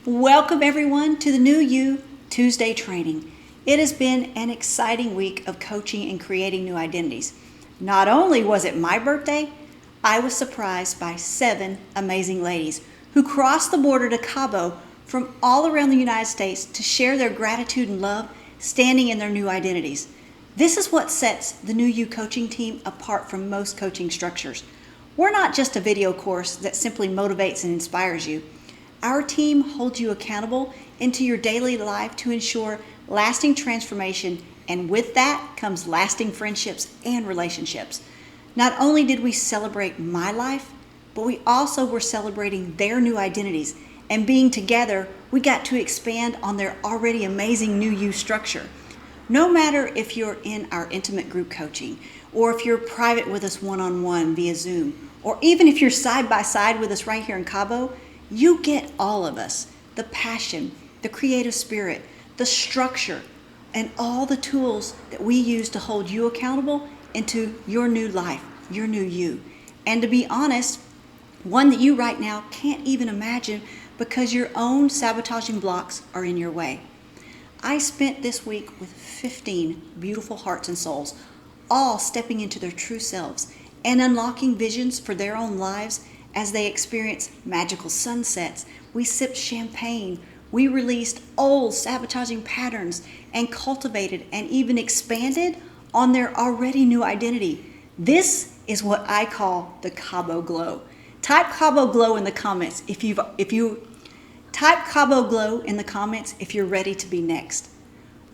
Welcome everyone to the New You Tuesday training. It has been an exciting week of coaching and creating new identities. Not only was it my birthday, I was surprised by 7 amazing ladies who crossed the border to Cabo from all around the United States to share their gratitude and love, standing in their new identities. This is what sets the New You coaching team apart from most coaching structures. We're not just a video course that simply motivates and inspires you. Our team holds you accountable into your daily life to ensure lasting transformation, and with that comes lasting friendships and relationships. Not only did we celebrate my life, but we also were celebrating their new identities, and being together, we got to expand on their already amazing New You structure. No matter if you're in our intimate group coaching, or if you're private with us one-on-one via Zoom, or even if you're side by side with us right here in Cabo, you get all of us, the passion, the creative spirit, the structure, and all the tools that we use to hold you accountable into your new life, your new you. And to be honest, one that you right now can't even imagine because your own sabotaging blocks are in your way. I spent this week with 15 beautiful hearts and souls, all stepping into their true selves and unlocking visions for their own lives as they experience magical sunsets. We sipped champagne, we released old sabotaging patterns, and cultivated and even expanded on their already new identity. This is what I call the Cabo Glow. Type Cabo Glow in the comments if you type Cabo Glow in the comments if you're ready to be next.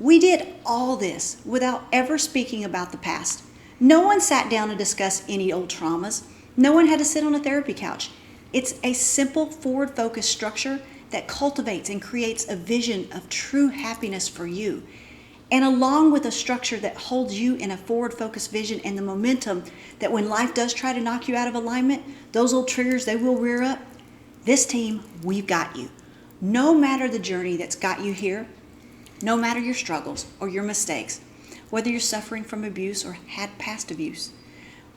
We did all this without ever speaking about the past. No one sat down to discuss any old traumas. No one had to sit on a therapy couch. It's a simple forward-focused structure that cultivates and creates a vision of true happiness for you. And along with a structure that holds you in a forward-focused vision and the momentum that when life does try to knock you out of alignment, those old triggers, they will rear up. This team, we've got you. No matter the journey that's got you here, no matter your struggles or your mistakes, whether you're suffering from abuse or had past abuse,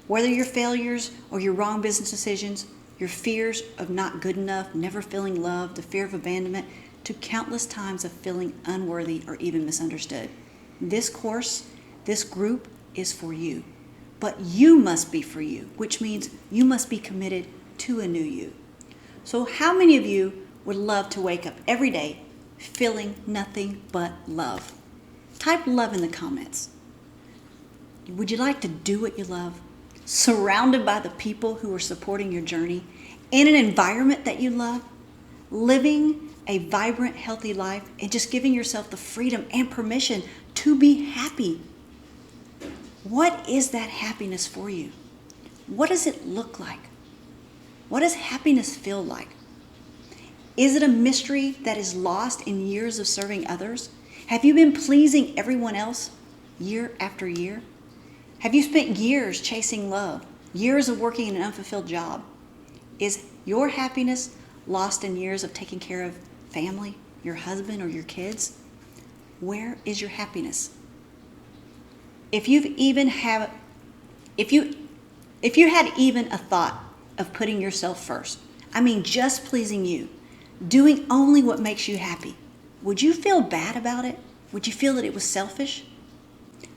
whether your failures or your wrong business decisions, your fears of not good enough, never feeling loved, the fear of abandonment, to countless times of feeling unworthy or even misunderstood. This course, this group is for you. But you must be for you, which means you must be committed to a new you. So how many of you would love to wake up every day feeling nothing but love? Type love in the comments. Would you like to do what you love? Surrounded by the people who are supporting your journey, in an environment that you love, living a vibrant, healthy life, and just giving yourself the freedom and permission to be happy. What is that happiness for you? What does it look like? What does happiness feel like? Is it a mystery that is lost in years of serving others? Have you been pleasing everyone else year after year? Have you spent years chasing love, years of working in an unfulfilled job? Is your happiness lost in years of taking care of family, your husband, or your kids? Where is your happiness? If you had even a thought of putting yourself first, I mean just pleasing you, doing only what makes you happy, would you feel bad about it? Would you feel that it was selfish?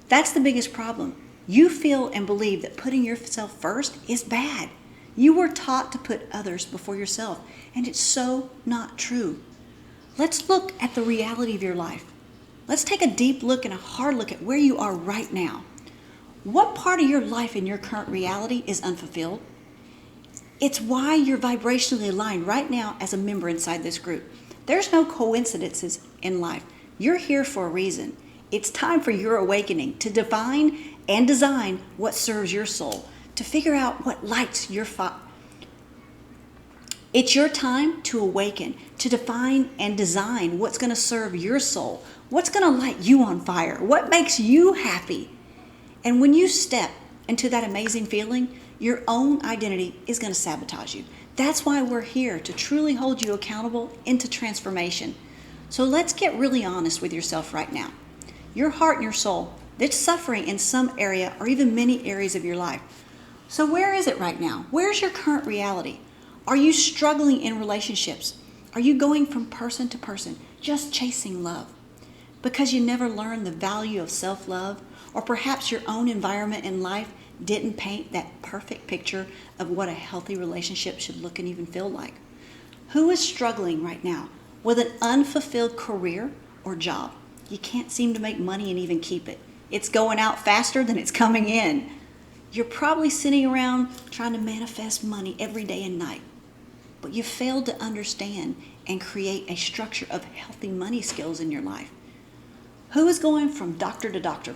That's the biggest problem. You feel and believe that putting yourself first is bad. You were taught to put others before yourself, and it's so not true. Let's look at the reality of your life. Let's take a deep look and a hard look at where you are right now. What part of your life in your current reality is unfulfilled? It's why you're vibrationally aligned right now as a member inside this group. There's no coincidences in life. You're here for a reason. It's time for your awakening to define and design what serves your soul, to figure out what lights your fire. It's your time to awaken, to define and design what's going to serve your soul, what's going to light you on fire, what makes you happy. And when you step into that amazing feeling, your own identity is going to sabotage you. That's why we're here, to truly hold you accountable into transformation. So let's get really honest with yourself right now. Your heart and your soul, it's suffering in some area or even many areas of your life. So where is it right now? Where's your current reality? Are you struggling in relationships? Are you going from person to person, just chasing love? Because you never learned the value of self-love, or perhaps your own environment in life didn't paint that perfect picture of what a healthy relationship should look and even feel like. Who is struggling right now with an unfulfilled career or job? You can't seem to make money and even keep it. It's going out faster than it's coming in. You're probably sitting around trying to manifest money every day and night, but you failed to understand and create a structure of healthy money skills in your life. Who is going from doctor to doctor,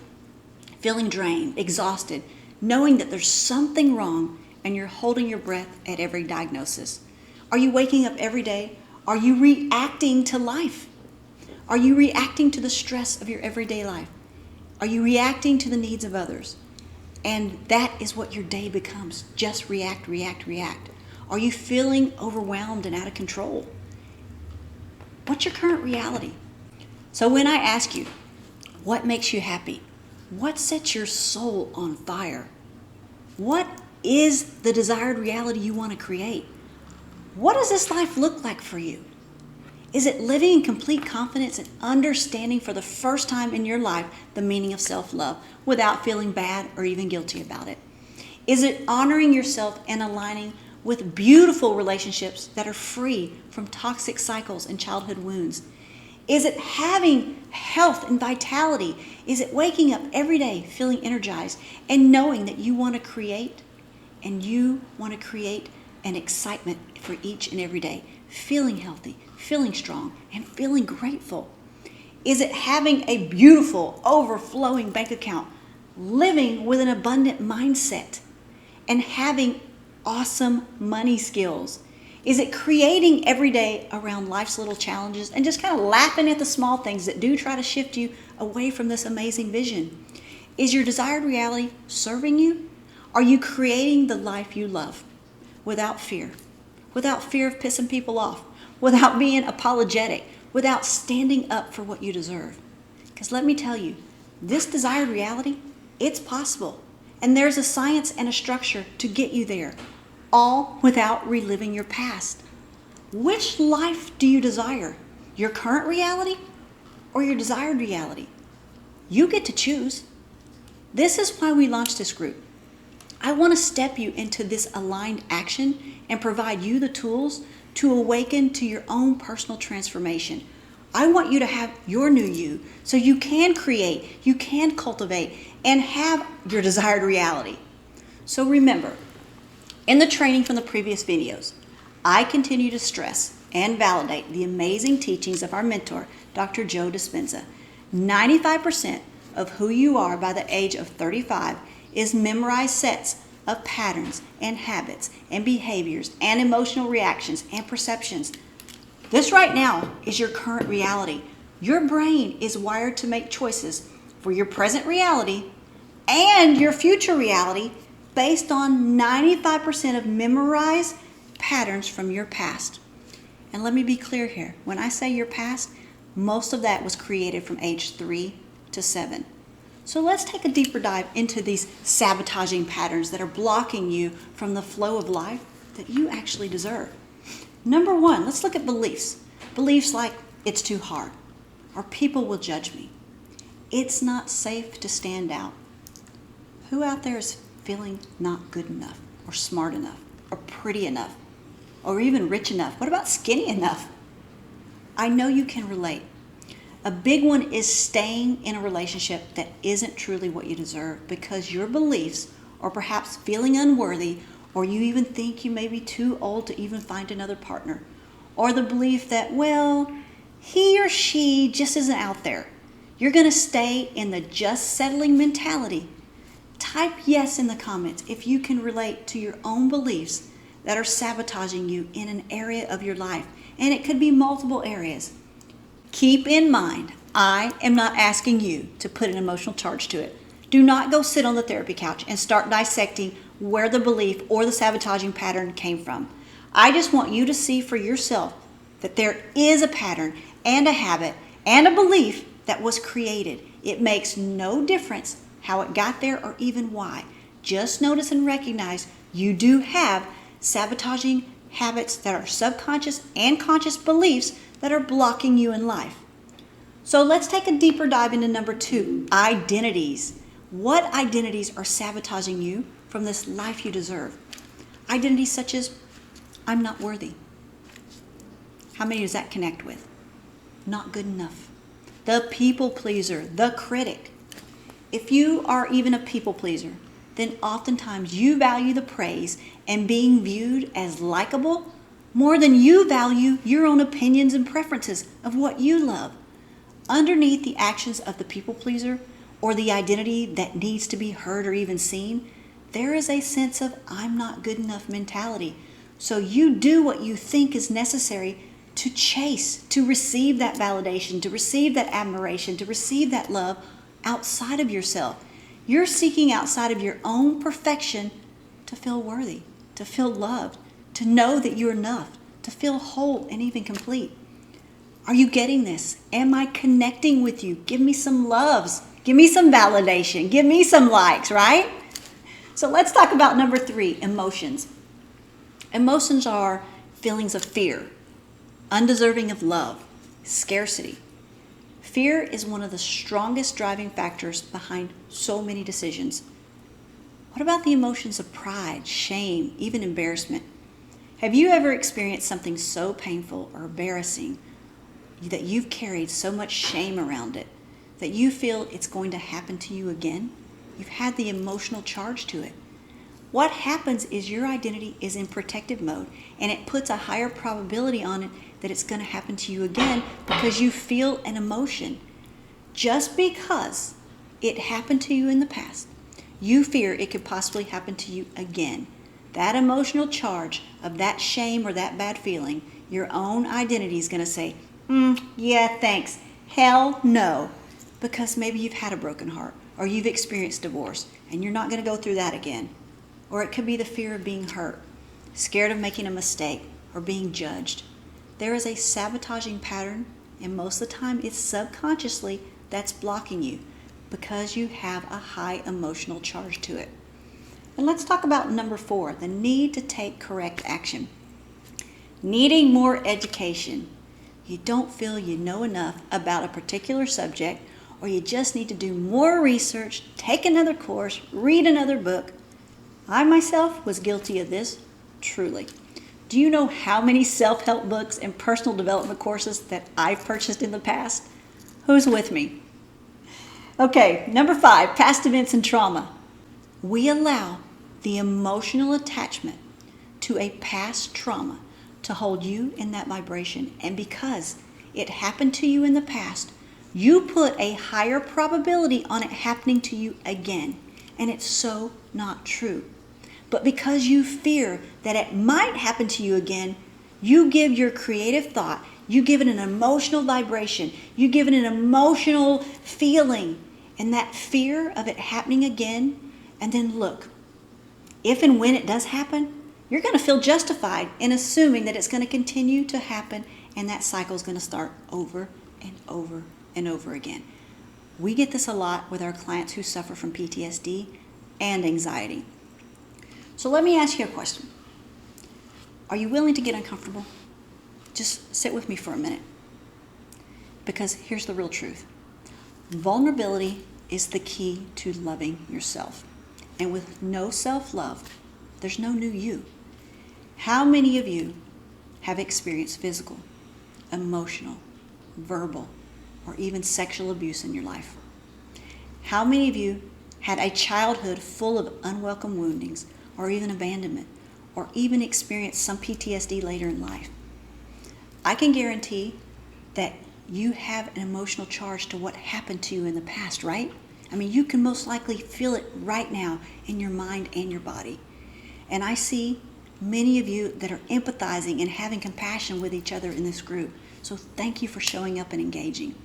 feeling drained, exhausted, knowing that there's something wrong and you're holding your breath at every diagnosis? Are you waking up every day? Are you reacting to life? Are you reacting to the stress of your everyday life? Are you reacting to the needs of others? And that is what your day becomes. Just react, react, react. Are you feeling overwhelmed and out of control? What's your current reality? So when I ask you, what makes you happy? What sets your soul on fire? What is the desired reality you want to create? What does this life look like for you? Is it living in complete confidence and understanding for the first time in your life the meaning of self-love without feeling bad or even guilty about it? Is it honoring yourself and aligning with beautiful relationships that are free from toxic cycles and childhood wounds? Is it having health and vitality? Is it waking up every day feeling energized and knowing that you want to create and you want to create an excitement for each and every day, feeling healthy, feeling strong, and feeling grateful? Is it having a beautiful, overflowing bank account, living with an abundant mindset, and having awesome money skills? Is it creating every day around life's little challenges and just kind of laughing at the small things that do try to shift you away from this amazing vision? Is your desired reality serving you? Are you creating the life you love without fear of pissing people off, without being apologetic, without standing up for what you deserve? Because let me tell you, this desired reality, it's possible. And there's a science and a structure to get you there, all without reliving your past. Which life do you desire? Your current reality or your desired reality? You get to choose. This is why we launched this group. I want to step you into this aligned action and provide you the tools to awaken to your own personal transformation. I want you to have your new you so you can create, you can cultivate, and have your desired reality. So remember, in the training from the previous videos, I continue to stress and validate the amazing teachings of our mentor, Dr. Joe Dispenza. 95% of who you are by the age of 35 is memorized sets of patterns and habits and behaviors and emotional reactions and perceptions. This right now is your current reality. Your brain is wired to make choices for your present reality and your future reality based on 95% of memorized patterns from your past. And let me be clear here. When I say your past, most of that was created from age 3 to 7. So let's take a deeper dive into these sabotaging patterns that are blocking you from the flow of life that you actually deserve. Number one, let's look at beliefs. Beliefs like, it's too hard, or people will judge me. It's not safe to stand out. Who out there is feeling not good enough, or smart enough, or pretty enough, or even rich enough? What about skinny enough? I know you can relate. A big one is staying in a relationship that isn't truly what you deserve because your beliefs, or perhaps feeling unworthy, or you even think you may be too old to even find another partner, or the belief that, well, he or she just isn't out there. You're going to stay in the just settling mentality. Type yes in the comments if you can relate to your own beliefs that are sabotaging you in an area of your life, and it could be multiple areas. Keep in mind, I am not asking you to put an emotional charge to it. Do not go sit on the therapy couch and start dissecting where the belief or the sabotaging pattern came from. I just want you to see for yourself that there is a pattern and a habit and a belief that was created. It makes no difference how it got there or even why. Just notice and recognize you do have sabotaging habits that are subconscious and conscious beliefs that are blocking you in life. So let's take a deeper dive into number 2, identities. What identities are sabotaging you from this life you deserve? Identities such as, I'm not worthy. How many does that connect with? Not good enough. The people pleaser, the critic. If you are even a people pleaser, then oftentimes you value the praise and being viewed as likable more than you value your own opinions and preferences of what you love. Underneath the actions of the people pleaser or the identity that needs to be heard or even seen, there is a sense of I'm not good enough mentality. So you do what you think is necessary to chase, to receive that validation, to receive that admiration, to receive that love outside of yourself. You're seeking outside of your own perfection to feel worthy, to feel loved, to know that you're enough, to feel whole and even complete. Are you getting this? Am I connecting with you? Give me some loves. Give me some validation. Give me some likes, right? So let's talk about number 3, emotions. Emotions are feelings of fear, undeserving of love, scarcity. Fear is one of the strongest driving factors behind so many decisions. What about the emotions of pride, shame, even embarrassment? Have you ever experienced something so painful or embarrassing that you've carried so much shame around it that you feel it's going to happen to you again? You've had the emotional charge to it. What happens is your identity is in protective mode, and it puts a higher probability on it that it's going to happen to you again because you feel an emotion. Just because it happened to you in the past, you fear it could possibly happen to you again. That emotional charge of that shame or that bad feeling, your own identity is going to say, yeah, thanks. Hell no. Because maybe you've had a broken heart or you've experienced divorce and you're not going to go through that again. Or it could be the fear of being hurt, scared of making a mistake or being judged. There is a sabotaging pattern, and most of the time it's subconsciously that's blocking you because you have a high emotional charge to it. And let's talk about number 4, the need to take correct action. Needing more education. You don't feel you know enough about a particular subject, or you just need to do more research, take another course, read another book. I myself was guilty of this, truly. Do you know how many self-help books and personal development courses that I've purchased in the past? Who's with me? Okay, number 5, past events and trauma. We allow the emotional attachment to a past trauma to hold you in that vibration. And because it happened to you in the past, you put a higher probability on it happening to you again. And it's so not true. But because you fear that it might happen to you again, you give your creative thought, you give it an emotional vibration, you give it an emotional feeling, and that fear of it happening again. And then look, if and when it does happen, you're going to feel justified in assuming that it's going to continue to happen, and that cycle is going to start over and over and over again. We get this a lot with our clients who suffer from PTSD and anxiety. So let me ask you a question. Are you willing to get uncomfortable? Just sit with me for a minute. Because here's the real truth. Vulnerability is the key to loving yourself. And with no self-love, there's no new you. How many of you have experienced physical, emotional, verbal, or even sexual abuse in your life? How many of you had a childhood full of unwelcome woundings, or even abandonment, or even experienced some PTSD later in life? I can guarantee that you have an emotional charge to what happened to you in the past, right? I mean, you can most likely feel it right now in your mind and your body. And I see many of you that are empathizing and having compassion with each other in this group. So thank you for showing up and engaging.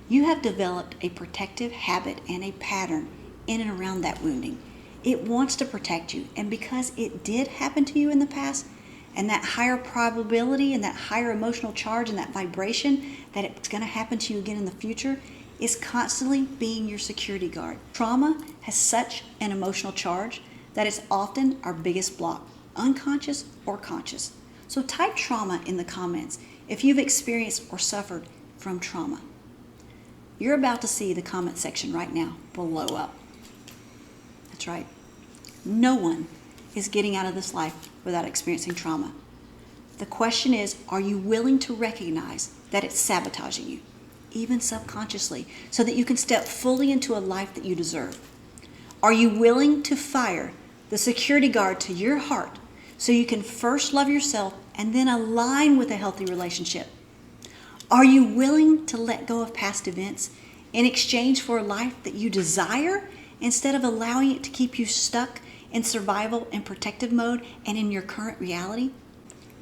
You have developed a protective habit and a pattern in and around that wounding. It wants to protect you. And because it did happen to you in the past, and that higher probability and that higher emotional charge and that vibration that it's going to happen to you again in the future is constantly being your security guard. Trauma has such an emotional charge that it's often our biggest block unconscious or conscious. So type trauma in the comments if you've experienced or suffered from trauma. You're about to see the comment section right now blow up. That's right. No one is getting out of this life without experiencing trauma. The question is, are you willing to recognize that it's sabotaging you, even subconsciously, so that you can step fully into a life that you deserve? Are you willing to fire the security guard to your heart so you can first love yourself and then align with a healthy relationship? Are you willing to let go of past events in exchange for a life that you desire instead of allowing it to keep you stuck in survival and protective mode and in your current reality?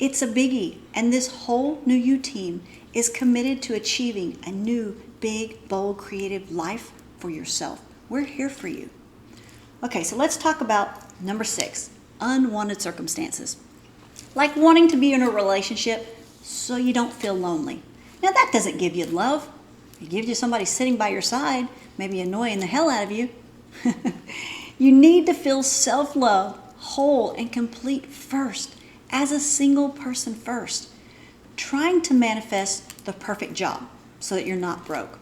It's a biggie, and this whole New You team is committed to achieving a new, big, bold, creative life for yourself. We're here for you. Okay, so let's talk about number 6, unwanted circumstances. Like wanting to be in a relationship so you don't feel lonely. Now that doesn't give you love. It gives you somebody sitting by your side, maybe annoying the hell out of you. You need to feel self-love, whole and complete first, as a single person first. Trying to manifest the perfect job so that you're not broke.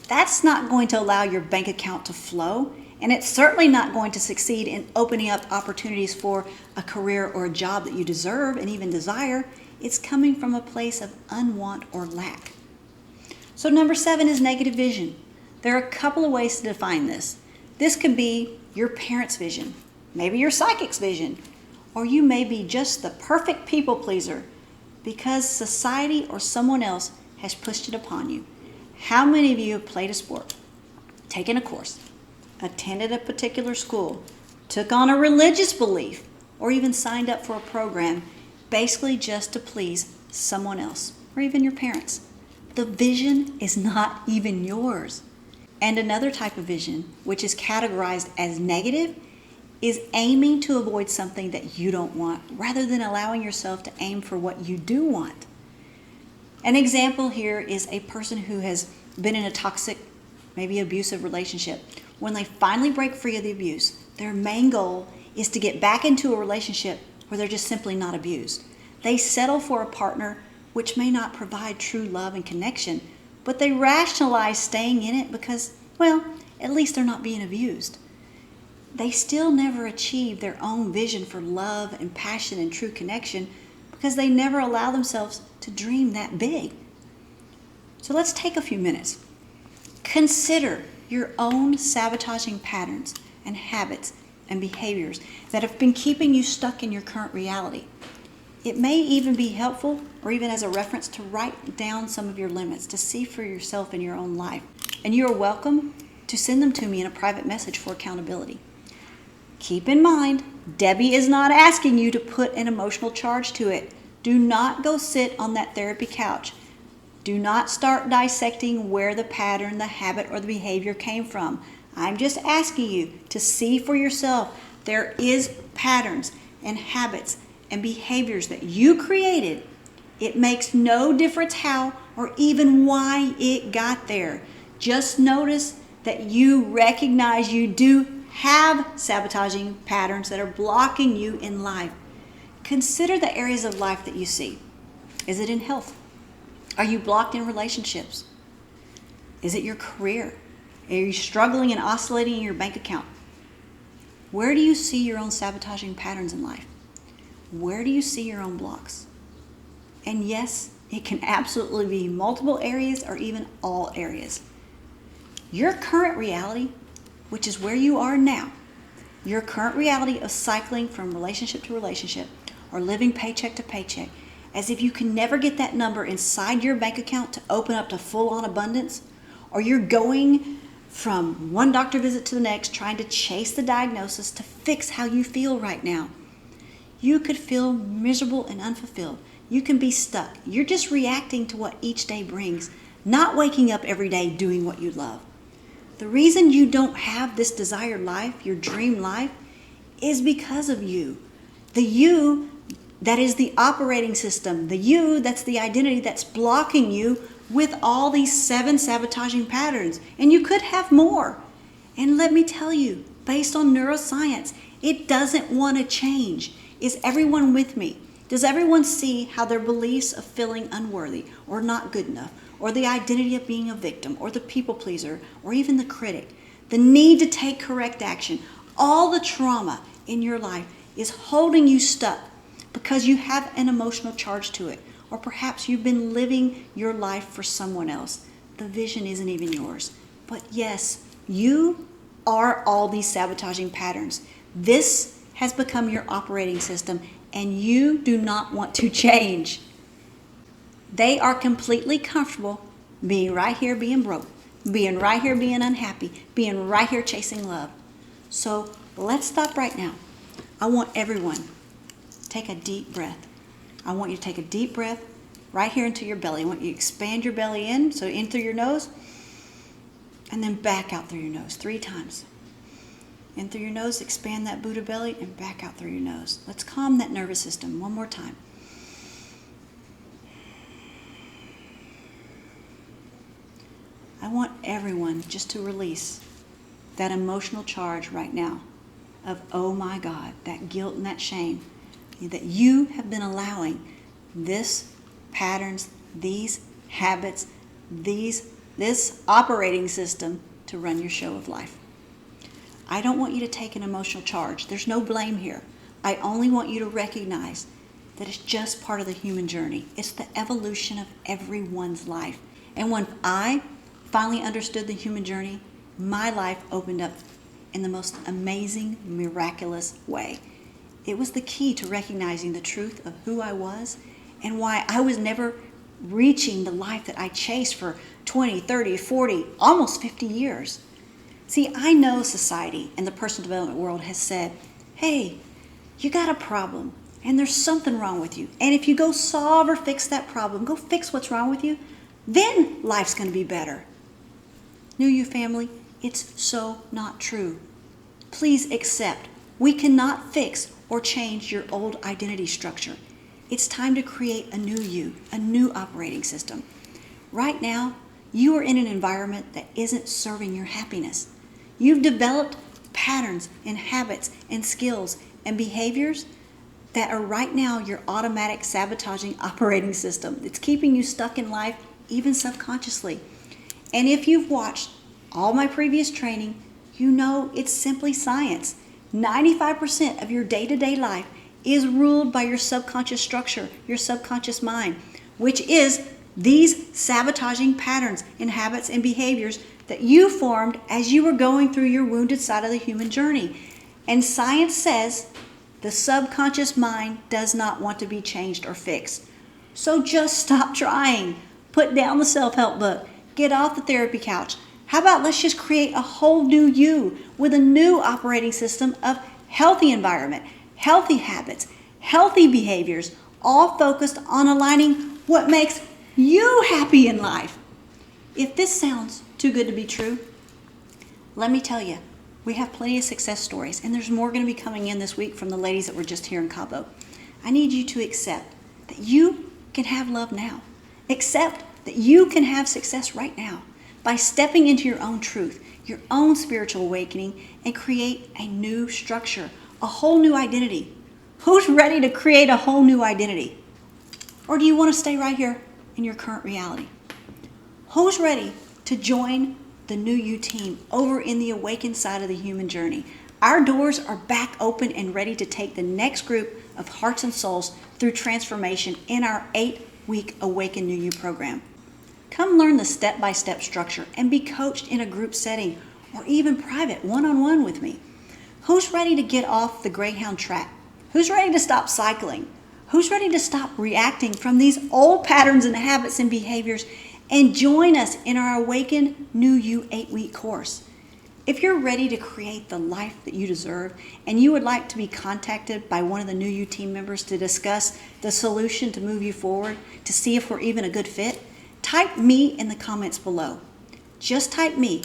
That's not going to allow your bank account to flow, and it's certainly not going to succeed in opening up opportunities for a career or a job that you deserve and even desire. It's coming from a place of unwant or lack. So number 7 is negative vision. There are a couple of ways to define this. This could be your parents' vision, maybe your psychic's vision, or you may be just the perfect people pleaser because society or someone else has pushed it upon you. How many of you have played a sport, taken a course, attended a particular school, took on a religious belief, or even signed up for a program basically just to please someone else or even your parents? The vision is not even yours. And another type of vision, which is categorized as negative, is aiming to avoid something that you don't want rather than allowing yourself to aim for what you do want. An example here is a person who has been in a toxic, maybe abusive relationship. When they finally break free of the abuse, their main goal is to get back into a relationship where they're just simply not abused. They settle for a partner which may not provide true love and connection, but they rationalize staying in it because, well, at least they're not being abused. They still never achieve their own vision for love and passion and true connection because they never allow themselves to dream that big. So let's take a few minutes. Consider your own sabotaging patterns and habits and behaviors that have been keeping you stuck in your current reality. It may even be helpful, or even as a reference, to write down some of your limits to see for yourself in your own life. And you are welcome to send them to me in a private message for accountability. Keep in mind, Debbie is not asking you to put an emotional charge to it. Do not go sit on that therapy couch. Do not start dissecting where the pattern, the habit, or the behavior came from. I'm just asking you to see for yourself there is patterns and habits and behaviors that you created. It makes no difference how or even why it got there. Just notice that you recognize you do have sabotaging patterns that are blocking you in life. Consider the areas of life that you see. Is it in health? Are you blocked in relationships? Is it your career? Are you struggling and oscillating in your bank account? Where do you see your own sabotaging patterns in life? Where do you see your own blocks? And yes, it can absolutely be multiple areas or even all areas. Your current reality, which is where you are now, your current reality of cycling from relationship to relationship or living paycheck to paycheck, as if you can never get that number inside your bank account to open up to full-on abundance, or you're going from one doctor visit to the next trying to chase the diagnosis to fix how you feel right now. You could feel miserable and unfulfilled. You can be stuck. You're just reacting to what each day brings, not waking up every day doing what you love. The reason you don't have this desired life, your dream life, is because of you. The you that is the operating system, the you that's the identity that's blocking you with all these 7 sabotaging patterns. And you could have more. And let me tell you, based on neuroscience, it doesn't want to change. Is everyone with me? Does everyone see how their beliefs of feeling unworthy or not good enough, or the identity of being a victim, or the people pleaser, or even the critic, the need to take correct action, all the trauma in your life is holding you stuck because you have an emotional charge to it, or perhaps you've been living your life for someone else. The vision isn't even yours. But yes, you are all these sabotaging patterns. This has become your operating system, and you do not want to change. They are completely comfortable being right here being broke, being right here being unhappy, being right here chasing love. So let's stop right now. I want everyone take a deep breath. I want you to take a deep breath right here into your belly. I want you to expand your belly in, so in through your nose, and then back out through your nose 3 times. In through your nose, expand that Buddha belly, and back out through your nose. Let's calm that nervous system one more time. I want everyone just to release that emotional charge right now of, oh my God, that guilt and that shame that you have been allowing this patterns, these habits, this operating system to run your show of life. I don't want you to take an emotional charge. There's no blame here. I only want you to recognize that it's just part of the human journey. It's the evolution of everyone's life. And when I finally understood the human journey, my life opened up in the most amazing, miraculous way. It was the key to recognizing the truth of who I was and why I was never reaching the life that I chased for 20, 30, 40, almost 50 years. See, I know society and the personal development world has said, hey, you got a problem and there's something wrong with you. And if you go solve or fix that problem, go fix what's wrong with you, then life's going to be better. New You family, it's so not true. Please accept, we cannot fix or change your old identity structure. It's time to create a new you, a new operating system. Right now, you are in an environment that isn't serving your happiness. You've developed patterns and habits and skills and behaviors that are right now your automatic sabotaging operating system. It's keeping you stuck in life, even subconsciously. And if you've watched all my previous training, you know it's simply science. 95% of your day-to-day life is ruled by your subconscious structure, your subconscious mind, which is these sabotaging patterns and habits and behaviors that you formed as you were going through your wounded side of the human journey. And science says the subconscious mind does not want to be changed or fixed. So just stop trying. Put down the self-help book. Get off the therapy couch. How about let's just create a whole new you with a new operating system of healthy environment, healthy habits, healthy behaviors, all focused on aligning what makes you happy in life. If this sounds too good to be true, let me tell you, we have plenty of success stories, and there's more going to be coming in this week from the ladies that were just here in Cabo. I need you to accept that you can have love now. Accept that you can have success right now by stepping into your own truth, your own spiritual awakening, and create a new structure, a whole new identity. Who's ready to create a whole new identity? Or do you want to stay right here in your current reality? Who's ready to join the New You team over in the awakened side of the human journey? Our doors are back open and ready to take the next group of hearts and souls through transformation in our 8-week Awaken New You program. Come learn the step-by-step structure and be coached in a group setting or even private one-on-one with me. Who's ready to get off the Greyhound track? Who's ready to stop cycling? Who's ready to stop reacting from these old patterns and habits and behaviors and join us in our Awaken New You 8-week course? If you're ready to create the life that you deserve and you would like to be contacted by one of the New You team members to discuss the solution to move you forward, to see if we're even a good fit, type me in the comments below. Just type me.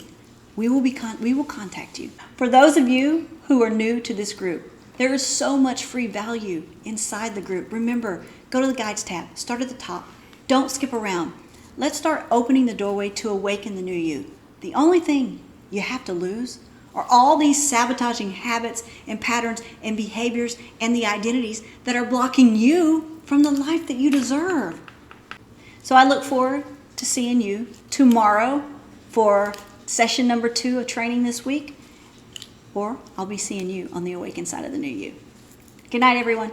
We will contact you. For those of you who are new to this group, there is so much free value inside the group. Remember, go to the Guides tab. Start at the top. Don't skip around. Let's start opening the doorway to awaken the new you. The only thing you have to lose are all these sabotaging habits and patterns and behaviors and the identities that are blocking you from the life that you deserve. So I look forward to seeing you tomorrow for session number 2 of training this week, or I'll be seeing you on the Awakened Side of the New You. Good night, everyone.